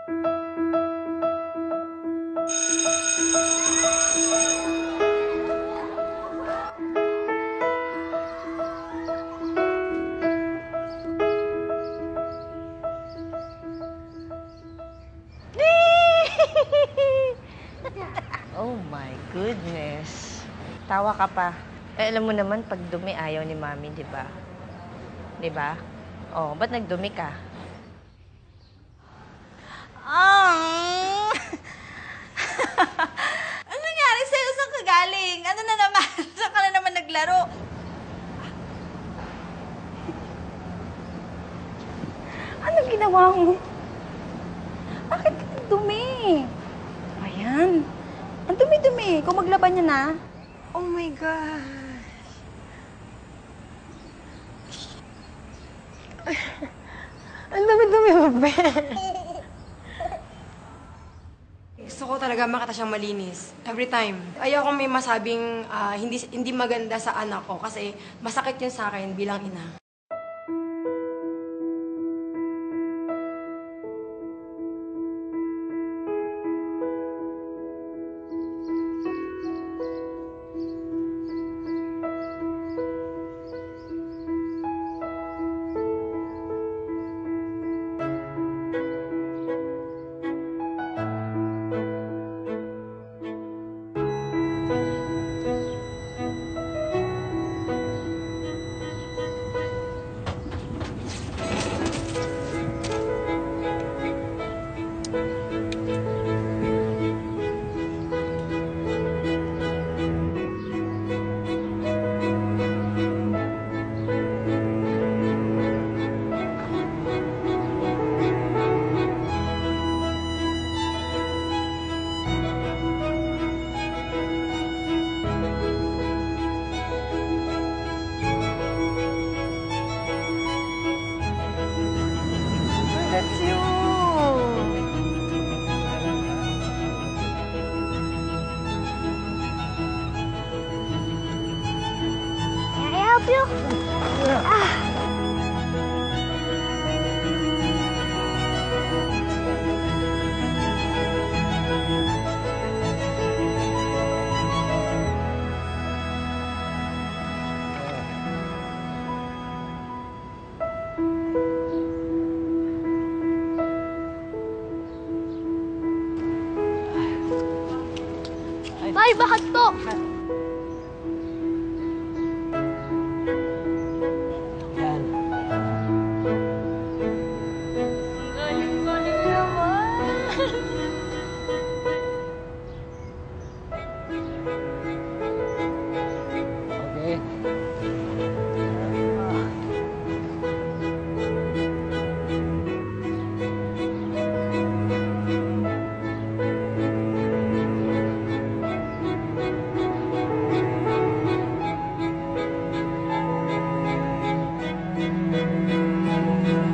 Oh my goodness. Tawa ka pa. Eh, alam mo naman, pag dumi, ayaw ni Mami, di ba? Di ba? Oh, ba't nagdumi ka? Ano nangyari sa'yo? Saan ka galing? Ano na naman? Saan ka na naman naglaro? Anong ginawa mo? Bakit ka nagdumi? Ayan. Ang dumi-dumi. Kung maglaban niya na. Oh my God. Ang dumi-dumi mo, be. Gusto ko talaga makita siyang malinis. Every time. Ayoko may masabing hindi maganda sa anak ko kasi masakit yun sa akin bilang ina. That's you. Can I help you? Tay, bakit po? Yan. Galing-galing naman. Okay.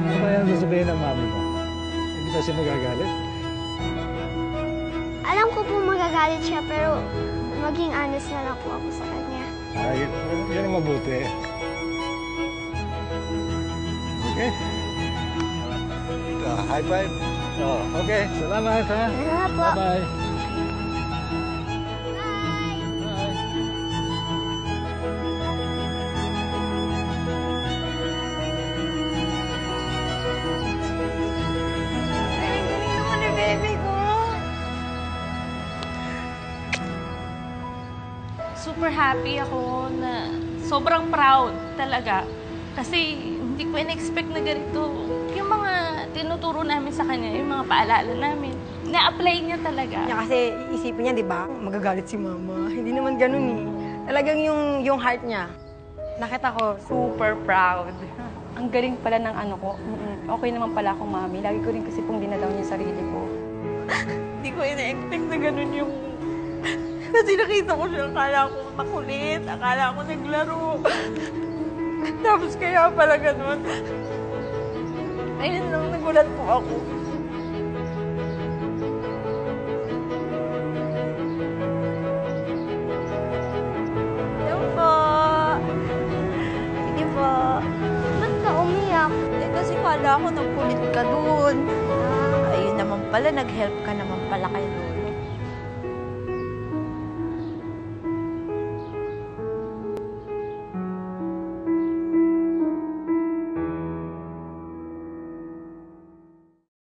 Ano ba yan sasabihin ng mami mo? Hindi ba siya magagalit? Alam ko po magagalit siya, pero maging honest na lang po ako sa kanya. Yan ang mabuti. Okay? High five. Oh, okay. Salamat, ha? Salamat po. Bye-bye. Bye! Ay, ang galing naman ni baby ko. Super happy ako na sobrang proud talaga. Kasi hindi ko in-expect na ganito. Yung mga tinuturo namin sa kanya, yung mga paalala namin, na-apply niya talaga. Kasi iisipin niya, di ba? Magagalit si mama. Hindi naman ganun eh. Talagang yung heart niya. Nakita ko, super proud. Ang galing pala ng ano ko. Okay naman pala akong mami. Lagi ko rin kasi pong dinalaw niya yung sarili ko. Hindi ko ina-expect na ganun yung... Kasi nakita ko siya, akala ko makulit, akala ko naglaro. Tapos kaya pala ganun. Ayun lang, nagulat po ako. Hello po. Sige po. Ba't ka umiyak? Eh, kasi kala ko nagkulit ka dun. Ayun naman pala, nag-help ka naman pala kay